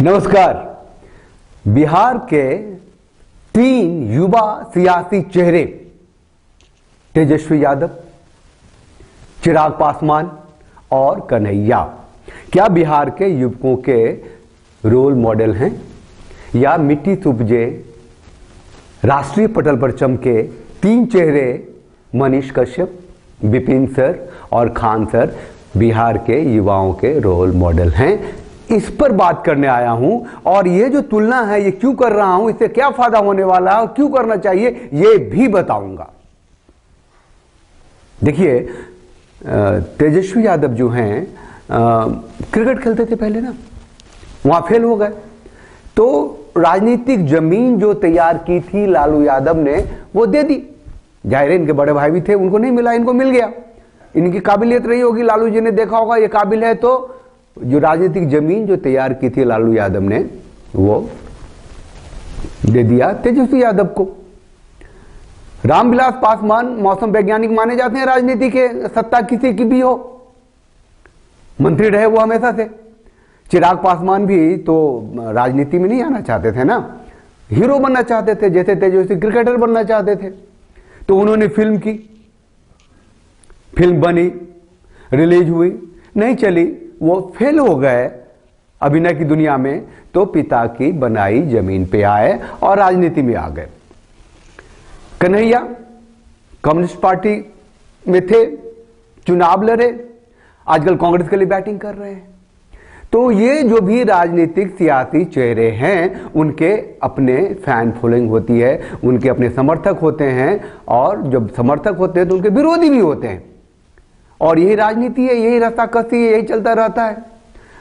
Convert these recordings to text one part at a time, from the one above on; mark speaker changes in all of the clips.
Speaker 1: नमस्कार। बिहार के 3 युवा सियासी चेहरे तेजस्वी यादव, चिराग पासवान और कन्हैया क्या बिहार के युवकों के रोल मॉडल हैं या मिट्टी से उपजे राष्ट्रीय पटल पर चमके 3 चेहरे मनीष कश्यप, विपिन सर और खान सर बिहार के युवाओं के रोल मॉडल हैं? इस पर बात करने आया हूं। और ये जो तुलना है ये क्यों कर रहा हूं, इससे क्या फायदा होने वाला है और क्यों करना चाहिए ये भी बताऊंगा। देखिए, तेजस्वी यादव जो हैं क्रिकेट खेलते थे पहले ना, वहां फेल हो गए तो राजनीतिक जमीन जो तैयार की थी लालू यादव ने वो दे दी। जाहिर है इनके बड़े भाई भी थे, उनको नहीं मिला, इनको मिल गया। इनकी काबिलियत रही होगी, लालू जी ने देखा होगा ये काबिल है, तो जो राजनीतिक जमीन जो तैयार की थी लालू यादव ने वो दे दिया तेजस्वी यादव को। रामविलास पासवान मौसम वैज्ञानिक माने जाते हैं राजनीति के, सत्ता किसी की भी हो, मंत्री रहे वो हमेशा से। चिराग पासवान भी तो राजनीति में नहीं आना चाहते थे ना, हीरो बनना चाहते थे, जैसे तेजस्वी क्रिकेटर बनना चाहते थे। तो उन्होंने फिल्म की, फिल्म बनी, रिलीज हुई, नहीं चली, वो फेल हो गए अभिनय की दुनिया में, तो पिता की बनाई जमीन पे आए और राजनीति में आ गए। कन्हैया कम्युनिस्ट पार्टी में थे, चुनाव लड़े, आजकल कांग्रेस के लिए बैटिंग कर रहे हैं। तो ये जो भी राजनीतिक सियासी चेहरे हैं उनके अपने फैन फॉलोइंग होती है, उनके अपने समर्थक होते हैं, और जब समर्थक होते हैं तो उनके विरोधी भी होते हैं। और यही राजनीति है, यही रास्ता कसी है, यही चलता रहता है।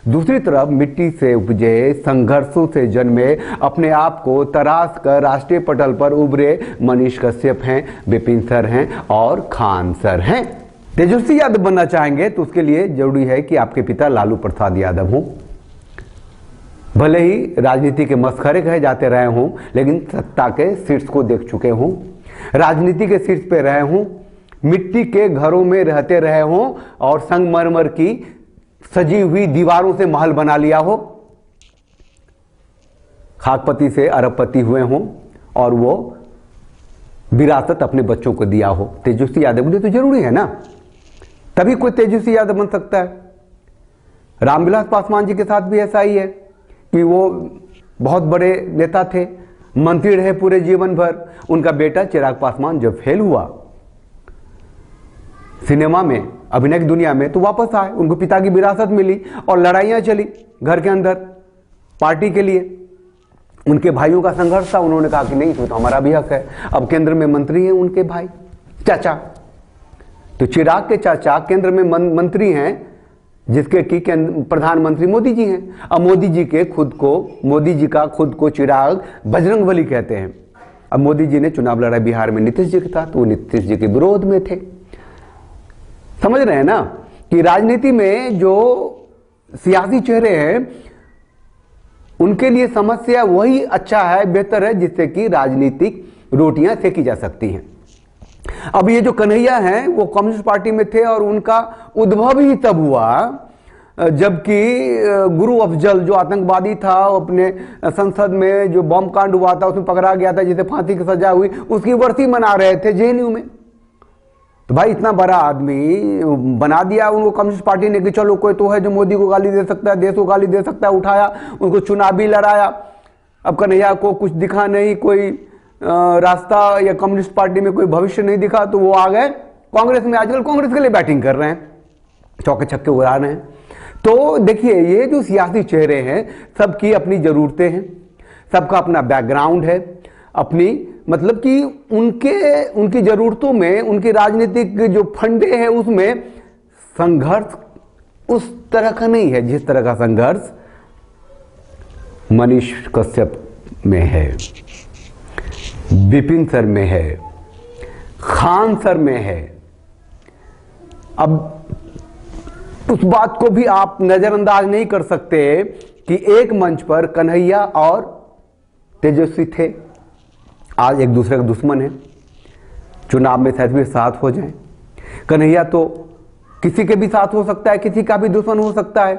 Speaker 1: दूसरी तरफ मिट्टी से उपजे, संघर्षों से जन्मे, अपने आप को तराश कर राष्ट्रीय पटल पर उभरे मनीष कश्यप हैं, विपिन सर हैं और खान सर हैं। तेजस्वी यादव बनना चाहेंगे तो उसके लिए जरूरी है कि आपके पिता लालू प्रसाद यादव हों। भले ही राजनीति के मसखरे कहे जाते रहे हों, लेकिन सत्ता के शीर्ष को देख चुके हों, राजनीति के शीर्ष पे रहे हों, मिट्टी के घरों में रहते रहे हों और संगमरमर की सजी हुई दीवारों से महल बना लिया हो, खाकपति से अरबपति हुए हों और वो विरासत अपने बच्चों को दिया हो। तेजस्वी यादव के लिए तो जरूरी है ना, तभी कोई तेजस्वी यादव बन सकता है। रामविलास पासवान जी के साथ भी ऐसा ही है कि वो बहुत बड़े नेता थे, मंत्री रहे पूरे जीवन भर। उनका बेटा चिराग पासवान जब फेल हुआ सिनेमा में, अभिनय की दुनिया में, तो वापस आए, उनको पिता की विरासत मिली और लड़ाइयां चली घर के अंदर पार्टी के लिए। उनके भाइयों का संघर्ष था, उन्होंने कहा कि नहीं इसमें तो हमारा भी हक है। अब केंद्र में मंत्री हैं उनके भाई, चाचा। तो चिराग के चाचा केंद्र में मंत्री हैं, जिसके की प्रधानमंत्री मोदी जी हैं। अब मोदी जी का खुद को चिराग बजरंगबली कहते हैं। अब मोदी जी ने चुनाव लड़ा बिहार में नीतीश जी के साथ, वो नीतीश जी के विरोध में थे। समझ रहे हैं ना कि राजनीति में जो सियासी चेहरे हैं उनके लिए समस्या वही अच्छा है, बेहतर है, जिससे कि राजनीतिक रोटियां सेकी जा सकती हैं। अब ये जो कन्हैया हैं वो कम्युनिस्ट पार्टी में थे और उनका उद्भव ही तब हुआ जबकि गुरु अफजल जो आतंकवादी था, अपने संसद में जो बम कांड हुआ था उसमें पकड़ा गया था, जिसे फांसी की सजा हुई, उसकी बरसी मना रहे थे जेएनयू में। तो भाई इतना बड़ा आदमी बना दिया उनको कम्युनिस्ट पार्टी ने कि चलो कोई तो है जो मोदी को गाली दे सकता है, देश को गाली दे सकता है, उठाया, उनको चुनाव भी लड़ाया। अब कन्हैया को कुछ दिखा नहीं, कोई रास्ता या कम्युनिस्ट पार्टी में कोई भविष्य नहीं दिखा, तो वो आ गए कांग्रेस में। आजकल कांग्रेस के लिए बैटिंग कर रहे हैं, चौके छक्के उड़ा रहे हैं। तो देखिए, ये जो सियासी चेहरे हैं सबकी अपनी जरूरतें हैं, सबका अपना बैकग्राउंड है, अपनी मतलब कि उनकी जरूरतों में, उनकी राजनीतिक जो फंडे हैं उसमें संघर्ष उस तरह का नहीं है जिस तरह का संघर्ष मनीष कश्यप में है, विपिन सर में है, खान सर में है। अब उस बात को भी आप नजरअंदाज नहीं कर सकते कि एक मंच पर कन्हैया और तेजस्वी थे, आज एक दूसरे का दुश्मन है, चुनाव में शायद भी साथ हो जाएं। कन्हैया तो किसी के भी साथ हो सकता है, किसी का भी दुश्मन हो सकता है,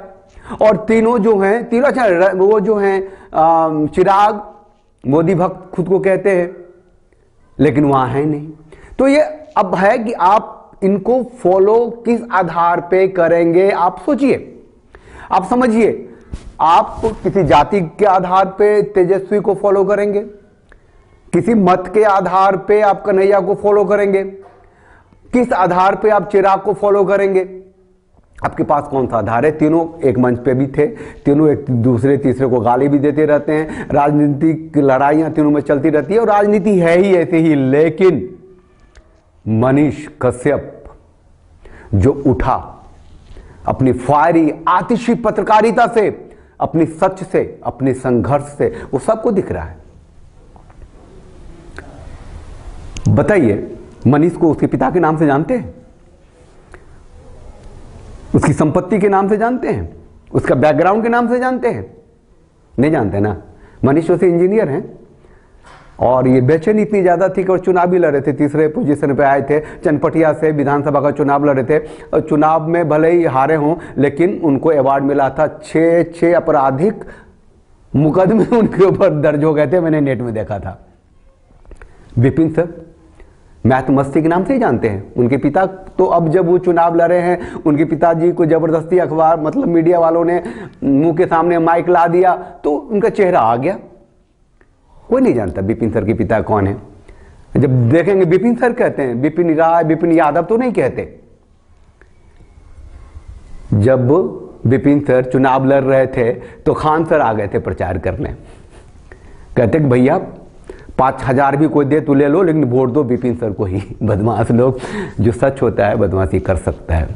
Speaker 1: और तीनों जो हैं, तीनों अच्छा वो जो हैं चिराग मोदी भक्त खुद को कहते हैं, लेकिन वहां है नहीं। तो ये अब है कि आप इनको फॉलो किस आधार पे करेंगे, आप सोचिए, आप समझिए। आप किसी जाति के आधार पे तेजस्वी को फॉलो करेंगे, किसी मत के आधार पे आप कन्हैया को फॉलो करेंगे, किस आधार पे आप चिराग को फॉलो करेंगे? आपके पास कौन सा आधार है? तीनों एक मंच पे भी थे, तीनों एक दूसरे तीसरे को गाली भी देते रहते हैं, राजनीतिक लड़ाइयां तीनों में चलती रहती है और राजनीति है ही ऐसे ही। लेकिन मनीष कश्यप जो उठा अपनी फायरी आतिशी पत्रकारिता से, अपनी सच से, अपने संघर्ष से, वो सबको दिख रहा है। बताइए, मनीष को उसके पिता के नाम से जानते हैं? उसकी संपत्ति के नाम से जानते हैं? उसका बैकग्राउंड के नाम से जानते हैं? नहीं जानते ना। मनीष वैसे इंजीनियर हैं और ये बेचैनी इतनी ज्यादा थी कि और चुनाव भी लड़ रहे थे, तीसरे पोजीशन पे आए थे, चनपटिया से विधानसभा का चुनाव लड़ रहे थे और चुनाव में भले ही हारे हों लेकिन उनको अवार्ड मिला था। 6 आपराधिक मुकदमे उनके ऊपर दर्ज हो गए थे, मैंने नेट में देखा था। विपिन सर मैथ मस्ती के नाम से ही जानते हैं। उनके पिता तो अब जब वो चुनाव लड़े हैं, उनके पिताजी को जबरदस्ती अखबार मतलब मीडिया वालों ने मुंह के सामने माइक ला दिया तो उनका चेहरा आ गया। कोई नहीं जानता विपिन सर के पिता कौन है। जब देखेंगे विपिन सर कहते हैं, विपिन राय, विपिन यादव तो नहीं कहते। जब विपिन सर चुनाव लड़ रहे थे तो खान सर आ गए थे प्रचार करने, कहते कि भैया 5,000 भी कोई दे तो ले लो लेकिन वोट दो विपिन सर को ही। बदमाश लोग, जो सच होता है बदमाशी कर सकता है।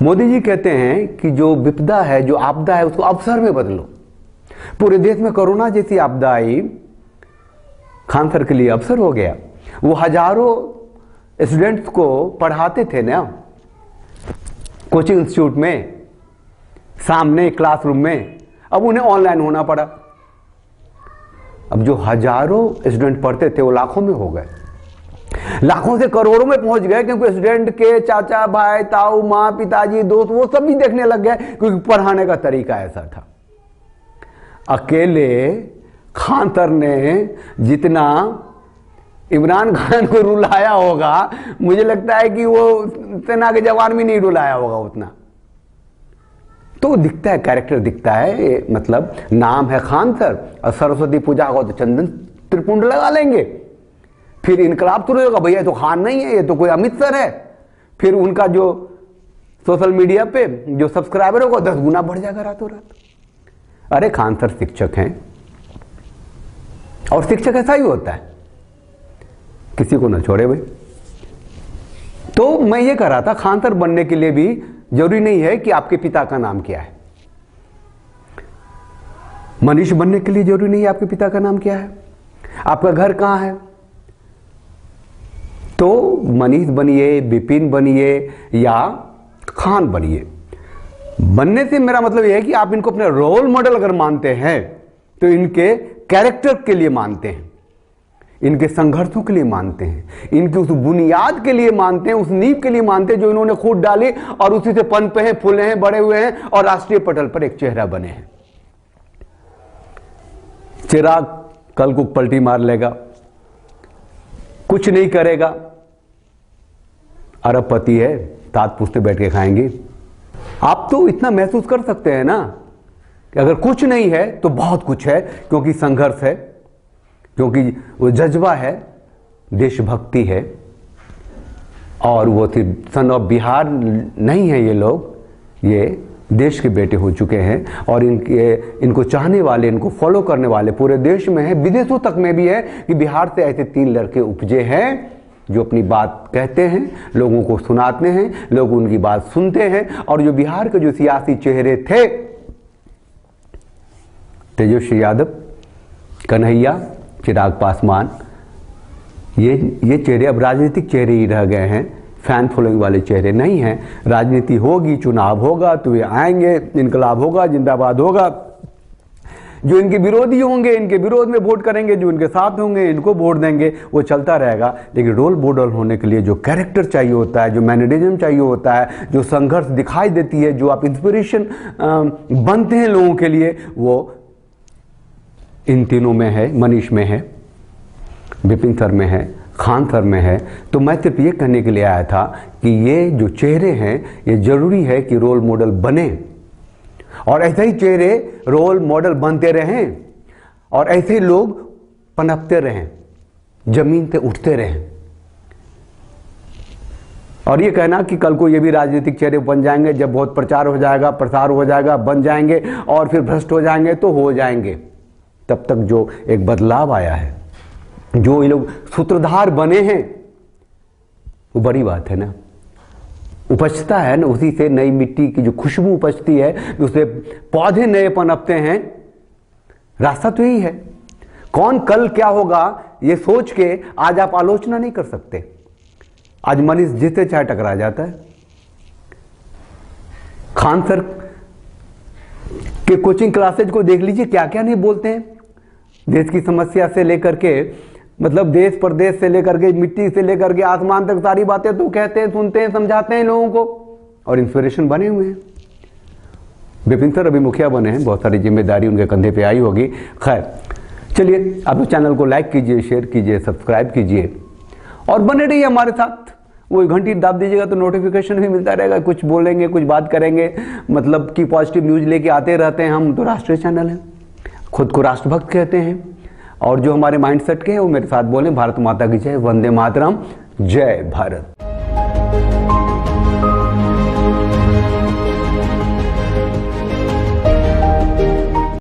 Speaker 1: मोदी जी कहते हैं कि जो विपदा है, जो आपदा है, उसको अवसर में बदलो। पूरे देश में कोरोना जैसी आपदा आई, खान सर के लिए अवसर हो गया। वो हजारों स्टूडेंट्स को पढ़ाते थे ना कोचिंग इंस्टीट्यूट में, सामने क्लासरूम में, अब उन्हें ऑनलाइन होना पड़ा। अब जो हजारों स्टूडेंट पढ़ते थे वो लाखों में हो गए, लाखों से करोड़ों में पहुंच गए, क्योंकि स्टूडेंट के चाचा, भाई, ताऊ, माँ, पिताजी, दोस्त वो सब भी देखने लग गए, क्योंकि पढ़ाने का तरीका ऐसा था। अकेले खान सर ने जितना इमरान खान को रुलाया होगा, मुझे लगता है कि वो सेना के जवान भी नहीं रुलाया होगा उतना। तो दिखता है, कैरेक्टर दिखता है, मतलब नाम है खान सर और सरस्वती पूजा हो तो चंदन त्रिपुंड लगा लेंगे, फिर इनकलाब शुरू होगा, भैया तो खान नहीं है, ये तो कोई अमित सर है। फिर उनका जो सोशल मीडिया पे जो सब्सक्राइबर होगा 10 गुना बढ़ जाएगा रातों रात। अरे खान सर शिक्षक हैं और शिक्षक ऐसा ही होता है, किसी को न छोड़े भाई। तो मैं ये कह रहा था, खान सर बनने के लिए भी जरूरी नहीं है कि आपके पिता का नाम क्या है। मनीष बनने के लिए जरूरी नहीं है आपके पिता का नाम क्या है, आपका घर कहां है। तो मनीष बनिए, विपिन बनिए या खान बनिए। बनने से मेरा मतलब यह है कि आप इनको अपने रोल मॉडल अगर मानते हैं तो इनके कैरेक्टर के लिए मानते हैं, इनके संघर्षों के लिए मानते हैं, इनकी उस बुनियाद के लिए मानते हैं, उस नींव के लिए मानते हैं जो इन्होंने खुद डाली और उसी से पनपे हैं, फूले हैं, बड़े हुए हैं और राष्ट्रीय पटल पर एक चेहरा बने हैं। चिराग कल को पलटी मार लेगा, कुछ नहीं करेगा, अरबपति है, तात पूछते बैठ के खाएंगे। आप तो इतना महसूस कर सकते हैं ना कि अगर कुछ नहीं है तो बहुत कुछ है, क्योंकि संघर्ष है, क्योंकि वो जज्बा है, देशभक्ति है। और वो सिर्फ सन ऑफ बिहार नहीं है, ये लोग ये देश के बेटे हो चुके हैं और इनको चाहने वाले, इनको फॉलो करने वाले पूरे देश में है, विदेशों तक में भी है कि बिहार से ऐसे 3 लड़के उपजे हैं जो अपनी बात कहते हैं, लोगों को सुनाते हैं, लोग उनकी बात सुनते हैं। और जो बिहार के जो सियासी चेहरे थे, तेजस्वी यादव, कन्हैया, चिराग पासवान, ये चेहरे अब राजनीतिक चेहरे ही रह गए हैं, फैन फॉलोइंग वाले चेहरे नहीं हैं। राजनीति होगी, चुनाव होगा तो ये आएंगे, इनकलाब होगा, जिंदाबाद होगा, जो इनके विरोधी होंगे इनके विरोध में वोट करेंगे, जो इनके साथ होंगे इनको वोट देंगे, वो चलता रहेगा। लेकिन रोल मॉडल होने के लिए जो कैरेक्टर चाहिए होता है, जो मैनरिज्म चाहिए होता है, जो संघर्ष दिखाई देती है, जो आप इंस्पिरेशन बनते हैं लोगों के लिए, वो इन तीनों में है, मनीष में है, विपिन सर में है, खान सर में है। तो मैं सिर्फ ये कहने के लिए आया था कि ये जो चेहरे हैं ये जरूरी है कि रोल मॉडल बने, और ऐसे ही चेहरे रोल मॉडल बनते रहें, और ऐसे ही लोग पनपते रहें, जमीन से उठते रहें। और ये कहना कि कल को ये भी राजनीतिक चेहरे बन जाएंगे, जब बहुत प्रचार हो जाएगा, प्रसार हो जाएगा, बन जाएंगे और फिर भ्रष्ट हो जाएंगे, तो हो जाएंगे। तब तक जो एक बदलाव आया है, जो ये लोग सूत्रधार बने हैं, वो बड़ी बात है ना। उपजता है ना, उसी से नई मिट्टी की जो खुशबू उपजती है, उससे पौधे नए पनपते हैं। रास्ता तो यही है। कौन कल क्या होगा ये सोच के आज आप आलोचना नहीं कर सकते। आज मनीष जिससे चाहे टकरा जाता है। खान सर के कोचिंग क्लासेज को देख लीजिए, क्या क्या नहीं बोलते हैं। देश की समस्या से लेकर के, मतलब देश प्रदेश से लेकर के, मिट्टी से लेकर के आसमान तक सारी बातें तो कहते हैं, सुनते हैं, समझाते हैं लोगों को, और इंस्पिरेशन बने हुए हैं। विपिन सर अभी मुखिया बने हैं, बहुत सारी जिम्मेदारी उनके कंधे पे आई होगी। खैर चलिए, आप इस चैनल को लाइक कीजिए, शेयर कीजिए, सब्सक्राइब कीजिए और बने रहिए हमारे साथ। वो घंटी दाब दीजिएगा तो नोटिफिकेशन भी मिलता रहेगा। कुछ बोलेंगे, कुछ बात करेंगे, मतलब कि पॉजिटिव न्यूज लेके आते रहते हैं। हम तो राष्ट्रीय चैनल है, खुद को राष्ट्रभक्त कहते हैं, और जो हमारे माइंडसेट के हैं वो मेरे साथ बोले, भारत माता की जय, वंदे मातरम, जय भारत।